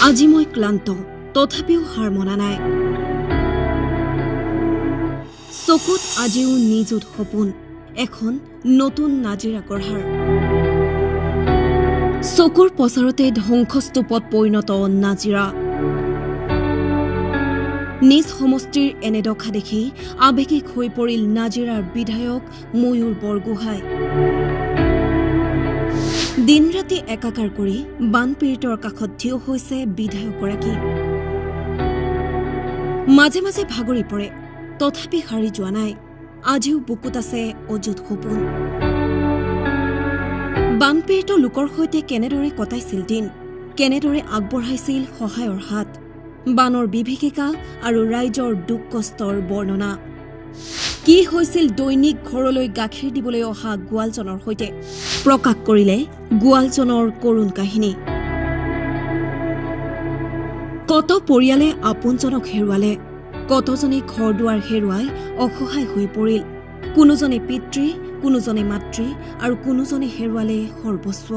আজি মই ক্লান্ত, তথাপিও হাৰ মনা নাই। চকুত আজিও নিযুত সপোন, এখন নতুন নাজিৰা গঢ়াৰ। চকুৰ পচাৰতে ধ্বংসস্তূপত পৰিণত নাজিৰা। নিজ সমষ্টিৰ এনেদশা দেখি আৱেগিক হৈ পৰিল নাজিৰাৰ বিধায়ক ময়ূৰ বৰগোহাঁই। দিন ৰাতি একাকাৰ কৰি বানপীড়িতৰ কাষত থিয় হৈছে বিধায়কগৰাকী। মাজে মাজে ভাগৰি পৰে, তথাপি সাৰি যোৱা নাই। আজিও বুকুত আছে অযুত সপোন। বানপীড়িত লোকৰ সৈতে কেনেদৰে কটাইছিল দিন, কেনেদৰে আগবঢ়াইছিল সহায়ৰ হাত, বানৰ বিভীষিকা আৰু ৰাইজৰ দুখ কষ্টৰ বৰ্ণনা। কি হৈছিল দৈনিক ঘৰলৈ গাখীৰ দিবলৈ অহা গোৱালজনৰ সৈতে, প্ৰকাশ কৰিলে গোৱালজনৰ কৰুণ কাহিনী। কত পৰিয়ালে আপোনজনক হেৰুৱালে, কতজনে ঘৰ দুৱাৰ হেৰুৱাই অসহায় হৈ পৰিল। কোনোজনে পিতৃ, কোনোজনে মাতৃ আৰু কোনোজনে হেৰুৱালে সৰ্বস্ব।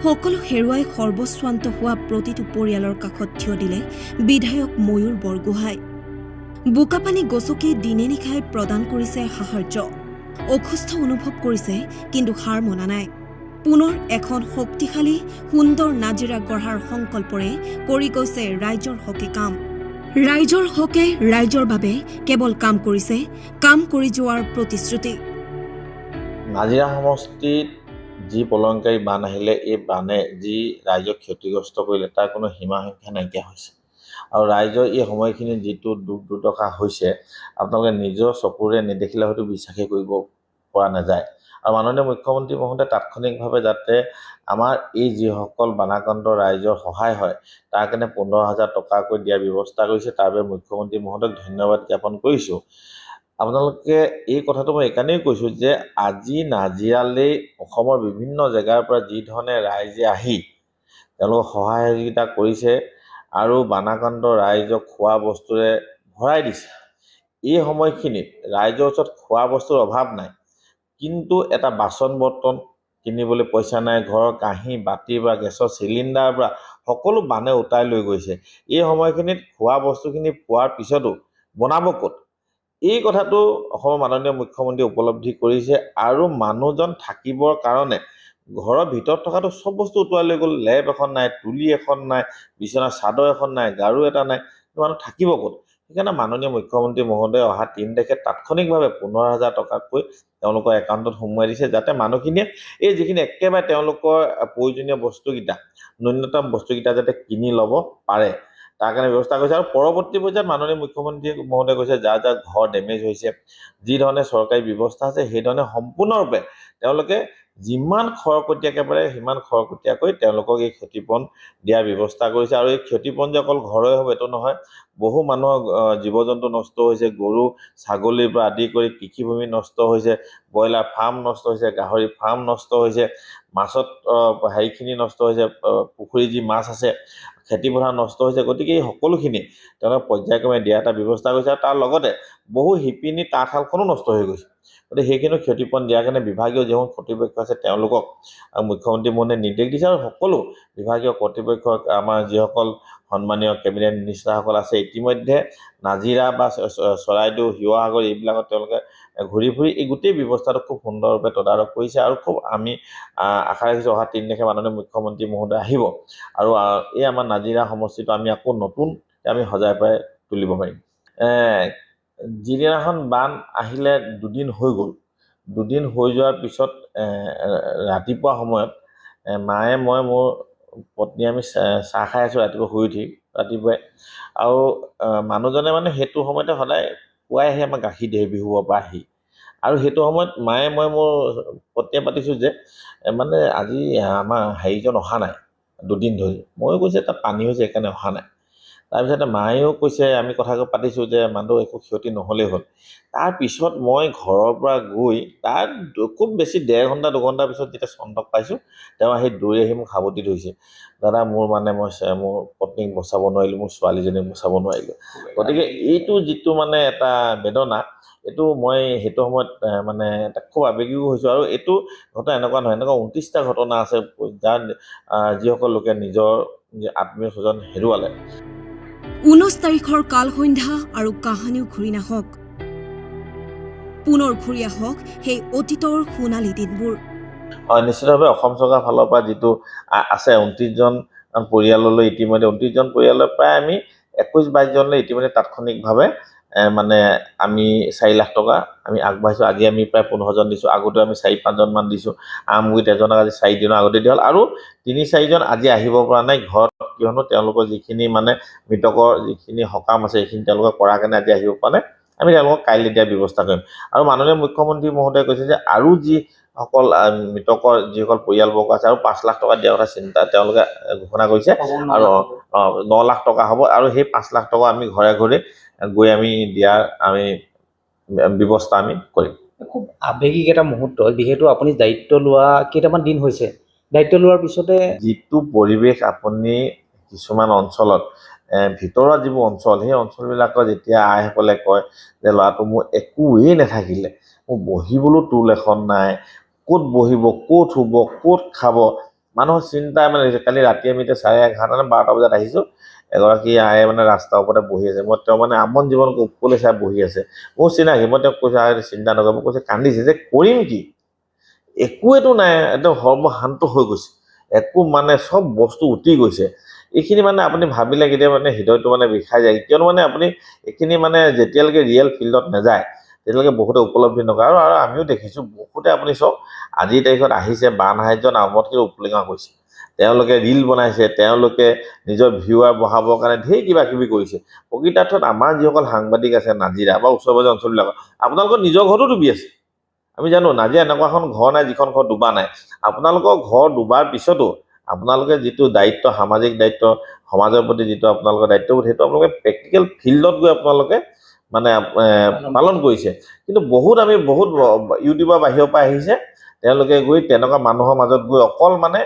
সকলো হেৰুৱাই সৰ্বস্বান্ত হোৱা প্ৰতিটো পৰিয়ালৰ কাষত থিয় দিলে বিধায়ক ময়ূৰ বৰগোহাঁই। বোকাপানী গচকি দিনে নিশাই প্ৰদান কৰিছে সাহায্য। অসুস্থ অনুভৱ কৰিছে, কিন্তু হাৰ মনা নাই। পুনৰ এখন শক্তিশালী সুন্দৰ নাজিৰা গঢ়াৰ সংকল্পৰে কৰি গৈছে ৰাইজৰ হকে কাম। ৰাইজৰ হকে ৰাইজৰ বাবে কেৱল কাম কৰিছে, কাম কৰি যোৱাৰ প্ৰতিশ্ৰুতি। নাজিৰা সমষ্টিত যি প্ৰলয়ংকাৰী বান আহিলে, এই বানে যি ৰাইজক ক্ষতিগ্ৰস্ত কৰিলে তাৰ কোনো সীমা সংখ্যা নাইকিয়া হৈছে। আৰু ৰাইজৰ এই সময়খিনিত যিটো দুখ দুৰ্দশা হৈছে, আপোনালোকে নিজৰ চকুৰে নেদেখিলে হয়তো বিশ্বাসেই কৰিব পৰা নাযায়। আৰু মাননীয় মুখ্যমন্ত্ৰী মহোদয়ে তাৎক্ষণিকভাৱে যাতে আমাৰ এই যিসকল বানাক্ৰান্ত ৰাইজৰ সহায় হয়, তাৰ কাৰণে 15,000 টকাকৈ দিয়াৰ ব্যৱস্থা কৰিছে। তাৰ বাবে মুখ্যমন্ত্ৰী মহোদয়ক ধন্যবাদ জ্ঞাপন কৰিছোঁ। আপোনালোকে এই কথাটো মই এইকাৰণেই কৈছোঁ যে আজি নাজিৰালৈ অসমৰ বিভিন্ন জেগাৰ পৰা যি ধৰণে ৰাইজে আহি তেওঁলোকক সহায় সহযোগিতা কৰিছে আৰু বানাক্ৰান্ত ৰাইজক খোৱা বস্তুৰে ভৰাই দিছে। এই সময়খিনিত ৰাইজৰ ওচৰত খোৱা বস্তুৰ অভাৱ নাই, কিন্তু এটা বাচন বৰ্তন কিনিবলৈ পইচা নাই। ঘৰৰ কাঁহী বাতিৰ পৰা গেছৰ চিলিণ্ডাৰৰ পৰা সকলো বানে উটাই লৈ গৈছে। এই সময়খিনিত খোৱা বস্তুখিনি পোৱাৰ পিছতো বনাব ক'ত, এই কথাটো অসমৰ মাননীয় মুখ্যমন্ত্ৰীয়ে উপলব্ধি কৰিছে। আৰু মানুহজন থাকিবৰ কাৰণে ঘৰৰ ভিতৰত থকাটো চব বস্তু উটুৱাই লৈ গ'ল। লেপ এখন নাই, তুলি এখন নাই, বিচনাৰ চাদৰ এখন নাই, গাৰু এটা নাই, মানুহ থাকিব ক'ত? সেইকাৰণে মাননীয় মুখ্যমন্ত্ৰী মহোদয়ে অহা 3 তাৰিখে তাৎক্ষণিকভাৱে 15,000 টকাকৈ তেওঁলোকৰ একাউণ্টত সোমোৱাই দিছে, যাতে মানুহখিনিয়ে এই যিখিনি একেবাৰে তেওঁলোকৰ প্ৰয়োজনীয় বস্তুকেইটা, ন্যূনতম বস্তুকেইটা যাতে কিনি ল'ব পাৰে, তাৰ কাৰণে ব্যৱস্থা কৰিছে। আৰু পৰৱৰ্তী পৰ্যায়ত মাননীয় মুখ্যমন্ত্ৰী মহোদয়ে কৈছে যাৰ যাৰ ঘৰ ডেমেজ হৈছে, যি ধৰণে চৰকাৰী ব্যৱস্থা আছে সেইধৰণে সম্পূৰ্ণৰূপে তেওঁলোকে যিমান খৰকটীয়াকৈ পাৰে সিমান খৰকটীয়াকৈ তেওঁলোকক এই ক্ষতিপূৰণ দিয়াৰ ব্যৱস্থা কৰিছে। আৰু এই ক্ষতিপূৰণ যে অকল ঘৰৰে হ'ব এইটো নহয়, বহু মানুহৰ জীৱ জন্তু নষ্ট হৈছে, গৰু ছাগলীৰ পৰা আদি কৰি কৃষিভূমি নষ্ট হৈছে, ব্ৰইলাৰ ফাৰ্ম নষ্ট হৈছে, গাহৰি ফাৰ্ম নষ্ট হৈছে, মাছত হেৰিখিনি নষ্ট হৈছে, পুখুৰী যি মাছ আছে খেতিপথাৰ নষ্ট হৈছে। গতিকে এই সকলোখিনি তেওঁলোকে পৰ্যায়ক্ৰমে দিয়া এটা ব্যৱস্থা কৰিছে। আৰু তাৰ লগতে বহু শিপিনী তাঁতশালখনো নষ্ট হৈ গৈছে। গতিকে সেইখিনি ক্ষতিপূৰণ দিয়াৰ কাৰণে বিভাগীয় যিসমূহ কৰ্তৃপক্ষ আছে তেওঁলোকক মুখ্যমন্ত্ৰী মহোদয়ে নিৰ্দেশ দিছে। আৰু সকলো বিভাগীয় কৰ্তৃপক্ষক, আমাৰ যিসকল সন্মানীয় কেবিনেট মিনিষ্টাৰসকল আছে, ইতিমধ্যে নাজিৰা বা চৰাইদেউ, শিৱসাগৰ এইবিলাকত তেওঁলোকে ঘূৰি ফুৰি এই গোটেই ব্যৱস্থাটো খুব সুন্দৰৰূপে তদাৰক কৰিছে। আৰু খুব আমি আশা ৰাখিছোঁ অহা 3 তাৰিখে মাননীয় মুখ্যমন্ত্ৰী মহোদয় আহিব আৰু এই আমাৰ নাজিৰা সমষ্টিটো আমি আকৌ নতুন আমি সজাই পৰাই তুলিব পাৰিম। যিদিনাখন বান আহিলে 2 দিন হৈ গ'ল, 2 দিন হৈ যোৱাৰ পিছত ৰাতিপুৱা সময়ত মায়ে মই মোৰ পত্নী আমি চাহ খাই আছোঁ ৰাতিপুৱা শুই উঠি ৰাতিপুৱাই। আৰু মানুহজনে মানে সেইটো সময়তে সদায় পুৱাই আহি আমাক গাখীৰ দিয়ে বিহুৰ পৰা আহি। আৰু সেইটো সময়ত মায়ে মই মোৰ পত্নীয়ে পাতিছোঁ যে মানে আজি আমাৰ হেৰিজন অহা নাই 2 দিন ধৰি। ময়ো কৈছে তাত পানী হৈছে সেইকাৰণে অহা নাই। তাৰপিছতে মায়েও কৈছে, আমি কথাটো পাতিছোঁ যে মানুহ একো ক্ষতি নহ'লেই হ'ল। তাৰপিছত মই ঘৰৰ পৰা গৈ তাত খুব বেছি 1.5 ঘণ্টা 2 ঘণ্টাৰ পিছত যেতিয়া চন্দক পাইছোঁ, তেওঁ আহি দৌৰি আহি মোক সাৱটি ধৰিছে, দাদা মোৰ মানে মই মোৰ পত্নীক বচাব নোৱাৰিলোঁ, মোৰ ছোৱালীজনীক বচাব নোৱাৰিলোঁ। গতিকে এইটো যিটো মানে এটা বেদনা, এইটো মই সেইটো সময়ত মানে এটা খুব আৱেগিকো হৈছোঁ। আৰু এইটো ঘটনা এনেকুৱা নহয়, এনেকুৱা 29টা ঘটনা আছে যাৰ যিসকল লোকে নিজৰ যে আত্মীয় স্বজন হেৰুৱালে 19 তাৰিখৰ কাল সন্ধ্যা আৰু কাহানিও ঘূৰি নাহক পুনৰ ঘূৰি আহক সেই অতীতৰ সোণালী দিনবোৰ হয় নিশ্চিতভাৱে অসম চৰকাৰৰ ফালৰ পৰা যিটো আছে 29জন পৰিয়াললৈ ইতিমধ্যে 29জন পৰিয়ালৰ প্ৰায় আমি 21-22 জনলৈ ইতিমধ্যে তাৎক্ষণিকভাৱে মানে আমি 4 লাখ টকা আমি আগবাঢ়িছো আজি আমি প্ৰায় 15 জন দিছো আগতে আমি 4-5 জন মান দিছো আমগুৰিত এজনক আজি 4 দিনৰ আগতে দিয়া হ'ল আৰু 3-4 জন আজি আহিব পৰা নাই ঘৰত কিয়নো তেওঁলোকৰ যিখিনি মানে মৃতকৰ যিখিনি সকাম আছে সেইখিনি তেওঁলোকে কৰাৰ কাৰণে আজি আহিব পৰা নাই আমি তেওঁলোকক কাইলৈ দিয়াৰ ব্যৱস্থা কৰিম আৰু মাননীয় মুখ্যমন্ত্ৰী মহোদয়ে কৈছে যে আৰু যি সকল মৃতকৰ যিসকল পৰিয়ালবৰ্গ আছে আৰু 5 লাখ টকা দিয়াৰ কথা চিন্তা তেওঁলোকে ঘোষণা কৰিছে আৰু 9 লাখ টকা হ'ব আৰু সেই 5 লাখ টকা আমি ঘৰে ঘৰে গৈ আমি দিয়াৰ আমি ব্যৱস্থা আমি কৰিম খুব আবেগিক এটা মুহূৰ্ত যিহেতু আপুনি দায়িত্ব লোৱা কেইটামান দিন হৈছে দায়িত্ব লোৱাৰ পিছতে যিটো পৰিৱেশ আপুনি কিছুমান অঞ্চলত ভিতৰুৱা যিবোৰ অঞ্চল সেই অঞ্চলবিলাকৰ যেতিয়া আইসকলে কয় যে ল'ৰাটো মোৰ একোৱেই নাথাকিলে মোৰ বহিবলৈ টুল এখন নাই ক'ত বহিব ক'ত শুব ক'ত খাব মানুহৰ চিন্তা মানে কালি ৰাতি আমি এতিয়া 11:30 নে 12টা বজাত আহিছো এগৰাকী আয়ে মানে ৰাস্তাৰ ওপৰতে বহি আছে মই তেওঁ মানে আমন জীৱন উপকূলে চাই বহি আছে মোৰ চিনাকি মই তেওঁক কৈছো চিন্তা নকৰিব কৈছে কান্দিছে যে কৰিম কি একোৱেতো নাই একদম সৰ্বশান্ত হৈ গৈছে একো মানে সব বস্তু উটি গৈছে এইখিনি মানে আপুনি ভাবিলে কেতিয়া মানে হৃদয়টো মানে বিষাই যায় কিয়নো মানে আপুনি এইখিনি মানে যেতিয়ালৈকে ৰিয়েল ফিল্ডত নাযায় তেতিয়ালৈকে বহুতে উপলব্ধি নকৰে আৰু আমিও দেখিছো বহুতে আপুনি চব আজিৰ তাৰিখত আহিছে বান সাহায্য নামতকৈ উপলিঙা কৰিছে তেওঁলোকে ৰীল বনাইছে তেওঁলোকে নিজৰ ভিউৱাৰ বঢ়াবৰ কাৰণে ঢেৰ কিবা কিবি কৰিছে প্ৰকৃতাৰ্থত আমাৰ যিসকল সাংবাদিক আছে নাজিৰা বা ওচৰ পাজৰ অঞ্চলবিলাকত আপোনালোকৰ নিজৰ ঘৰতো ডুবি আছে আমি জানো নাজিৰা এনেকুৱা এখন ঘৰ নাই যিখন ঘৰ ডুবা নাই আপোনালোকৰ ঘৰ ডুবাৰ পিছতো আপোনালোকে যিটো দায়িত্ব সামাজিক দায়িত্ব সমাজৰ প্ৰতি যিটো আপোনালোকৰ দায়িত্ববোধ সেইটো আপোনালোকে প্ৰেক্টিকেল ফিল্ডত গৈ আপোনালোকে মানে পালন কৰিছে কিন্তু বহুত ইউটিউবৰ বাহিৰৰ পৰা আহিছে তেওঁলোকে গৈ তেনেকুৱা মানুহৰ মাজত গৈ অকল মানে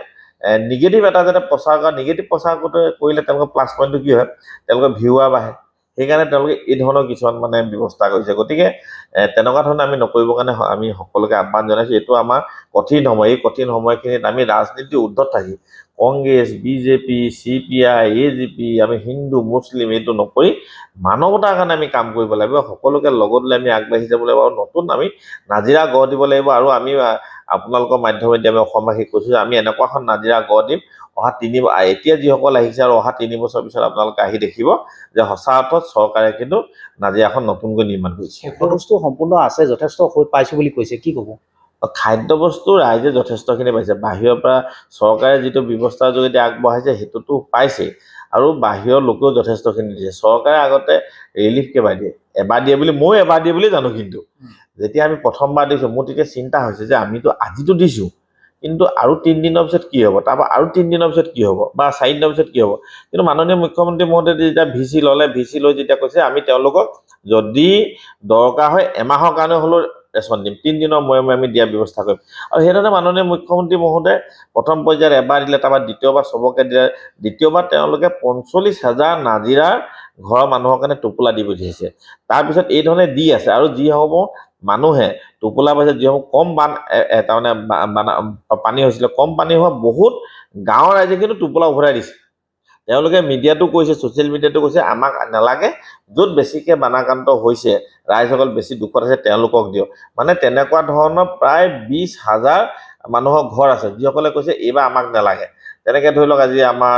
নিগেটিভ এটা যাতে প্ৰচাৰ কৰা নিগেটিভ প্ৰচাৰ কৰিলে তেওঁলোকৰ প্লাছ পইণ্টটো কি হয় তেওঁলোকৰ ভিউৱাৰ বাঢ়ে সেইকাৰণে তেওঁলোকে এই ধৰণৰ কিছুমান মানে ব্যৱস্থা কৰিছে গতিকে তেনেকুৱা ধৰণে আমি নকৰিবৰ কাৰণে আমি সকলোকে আহ্বান জনাইছো এইটো আমাৰ কঠিন সময় এই কঠিন সময়খিনিত আমি ৰাজনীতি উদ্ধত থাকি কংগ্ৰেছ বিজেপি CPI AGP আমি হিন্দু মুছলিম এইটো নকৰি মানৱতাৰ কাৰণে আমি কাম কৰিব লাগিব সকলোকে লগত লৈ আমি আগবাঢ়ি যাব লাগিব আৰু নতুন আমি নাজিৰা গঢ় দিব লাগিব আৰু আমি আপোনালোকৰ মাধ্যমেদি আমি অসমবাসীক কৈছো আমি এনেকুৱা এখন নাজিৰা গঢ় দিম অহা এতিয়া যিসকল আহিছে আৰু অহা 3 বছৰ পিছত আপোনালোকে আহি দেখিব যে সঁচা অৰ্থত চৰকাৰে কিন্তু নাজিৰাখন নতুনকৈ নিৰ্মাণ কৰিছে বস্তু সম্পূৰ্ণ আছে যথেষ্ট পাইছো বুলি কৈছে কি ক'ব খাদ্য বস্তু ৰাইজে যথেষ্টখিনি পাইছে বাহিৰৰ পৰা চৰকাৰে যিটো ব্যৱস্থাৰ যোগেদি আগবঢ়াইছে সেইটোতো পাইছেই আৰু বাহিৰৰ লোকেও যথেষ্টখিনি দিছে চৰকাৰে আগতে ৰিলিফ কেইবাৰ দিয়ে এবাৰ দিয়ে বুলি মই এবাৰ দিয়ে বুলি জানো কিন্তু যেতিয়া আমি প্ৰথমবাৰ দিছো মোৰ তেতিয়া চিন্তা হৈছে যে আমিতো আজিতো দিছো কিন্তু আৰু 3 দিনৰ পিছত কি হ'ব তাৰপৰা আৰু 3 দিনৰ পিছত কি হ'ব বা 4 দিনৰ পিছত কি হ'ব কিন্তু মাননীয় মুখ্যমন্ত্ৰী মহোদয়ে যেতিয়া ভিচি ল'লে ভিচি লৈ যেতিয়া কৈছে আমি তেওঁলোকক যদি দৰকাৰ হয় এমাহৰ কাৰণে হ'লেও ৰেচন দিম 3 দিনৰ মূৰে মূৰে আমি দিয়াৰ ব্যৱস্থা কৰিম আৰু সেইধৰণে মাননীয় মুখ্যমন্ত্ৰী মহোদয়ে প্ৰথম পৰ্যায়ত এবাৰ দিলে তাৰপৰা দ্বিতীয়বাৰ চবকে দিলে দ্বিতীয়বাৰ তেওঁলোকে 45,000 নাজিৰাৰ ঘৰৰ মানুহৰ কাৰণে টোপোলা দি পঠিয়াইছে তাৰপিছত এই ধৰণে দি আছে আৰু যি হ'ব মানুহে টোপোলা পাইছে যিসমূহ কম বান তাৰমানে পানী হৈছিলে কম পানী হোৱা বহুত গাঁৱৰ ৰাইজে কিন্তু টোপোলা উভৰাই দিছে তেওঁলোকে মিডিয়াটো কৈছে ছ'চিয়েল মিডিয়াটো কৈছে আমাক নালাগে য'ত বেছিকৈ বানাক্ৰান্ত হৈছে ৰাইজসকল বেছি দুখত আছে তেওঁলোকক দিয়ক মানে তেনেকুৱা ধৰণৰ প্ৰায় 20,000 মানুহৰ ঘৰ আছে যিসকলে কৈছে এইবাৰ আমাক নালাগে তেনেকৈ ধৰি লওক আজি আমাৰ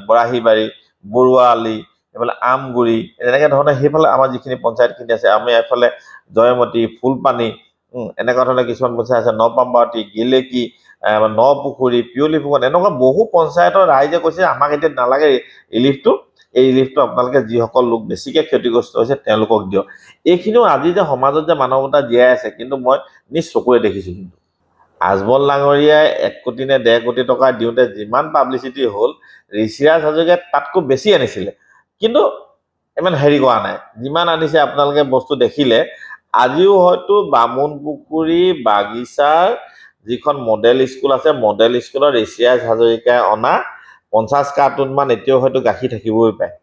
বৰাহীবাৰী বৰুৱাআলি এইফালে আমগুৰি এনেকৈ ধৰণে সেইফালে আমাৰ যিখিনি পঞ্চায়তখিনি আছে আমি এইফালে জয়মতী ফুলপানী এনেকুৱা ধৰণৰ কিছুমান পঞ্চায়ত আছে নপামবাৱতী গেলেকী নপুখুৰী পিয়লি ফুকন এনেকুৱা বহু পঞ্চায়তৰ ৰাইজে কৈছে আমাক এতিয়া নালাগে ৰিলিফটো এই ৰিলিফটো আপোনালোকে যিসকল লোক বেছিকৈ ক্ষতিগ্ৰস্ত হৈছে তেওঁলোকক দিয়ক এইখিনিও আজি যে সমাজত যে মানৱতা জীয়াই আছে কিন্তু মই নিজ চকুৰে দেখিছোঁ কিন্তু আজমল ডাঙৰীয়াই 1 কোটি নে 1.5 কোটি টকা দিওঁতে যিমান পাব্লিচিটি হ'ল ঋষিৰাজ হাজৰিকাই তাতকৈ বেছি আনিছিলে কিন্তু ইমান হেৰি কৰা নাই যিমান আনিছে আপোনালোকে বস্তু দেখিলে আজিও হয়তো বামুণপুখুৰী বাগিচাৰ যিখন মডেল স্কুল আছে মডেল স্কুলৰ ঋষিৰাজ হাজৰিকাই অনা 50 কাৰ্টুন মান এতিয়াও হয়তো গাখীৰ থাকিবই পাৰে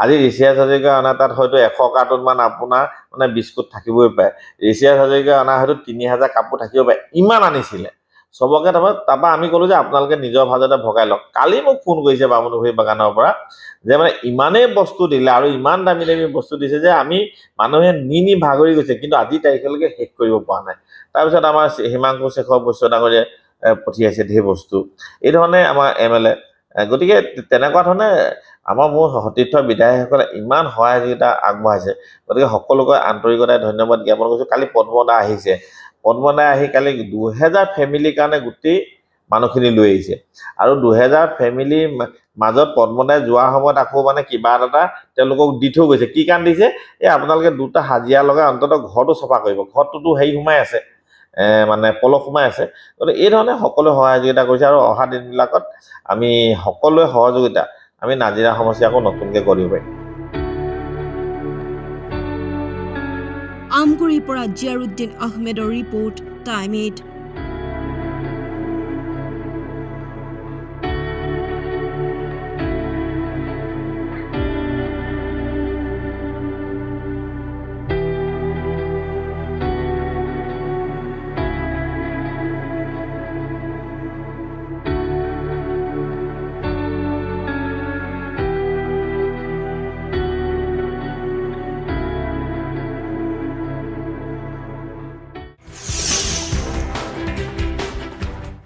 আজি ঋষিৰাজ হাজৰিকাই অনা তাত হয়তো 100 কাৰ্টুন মান আপোনাৰ মানে বিস্কুট থাকিবই পাৰে ঋষিৰাজ হাজৰিকাই অনা হয়তো 3,000 কাপোৰ থাকিব পাৰে ইমান আনিছিলে চবকে তাৰপৰা আমি ক'লো যে আপোনালোকে নিজৰ ভাজতে ভগাই লওক। কালি মোক ফোন কৰিছে বামুণীপুখুৰী বাগানৰ পৰা যে মানে ইমানেই বস্তু দিলে আৰু ইমান দামী দামী বস্তু দিছে যে আমি মানুহে নি ভাগৰি গৈছে, কিন্তু আজি তাৰিখলৈকে শেষ কৰিব পৰা নাই। তাৰপিছত আমাৰ হিমাংশু শেখৰ বৈশ্য ডাঙৰীয়াই পঠিয়াইছে ঢেৰ বস্তু, এই ধৰণে আমাৰ MLA। গতিকে তেনেকুৱা ধৰণে মোৰ সতীৰ্থ বিধায়কসকলে ইমান সহায়যোগিতা আগবঢ়াইছে, গতিকে সকলোকে আন্তৰিকতাৰে ধন্যবাদ জ্ঞাপন কৰিছোঁ। কালি পদ্মদা আহিছে, পদ্মদাই আহি কালি 2000 ফেমিলিৰ কাৰণে গোটেই মানুহখিনি লৈ আহিছে, আৰু 2000 ফেমিলিৰ মাজত পদ্মদাই যোৱাৰ সময়ত আকৌ মানে কিবা এটা তেওঁলোকক দি থৈ গৈছে। কি কাৰণ দিছে, এই আপোনালোকে 2টা হাজিৰা লগাই অন্ততঃ ঘৰটো চফা কৰিব, ঘৰটোতো হেৰি সোমাই আছে, মানে পলস সোমাই আছে। গতিকে এই ধৰণে সকলোৱে সহযোগিতা কৰিছে, আৰু অহা দিনবিলাকত আমি সকলোৱে সহযোগিতা আমি নাজিৰা সমষ্টি আকৌ নতুনকৈ কৰিব পাৰিম। আমগুৰিৰ পৰা জিয়াৰুদ্দিন আহমেদৰ ৰিপৰ্ট, টাইম 8।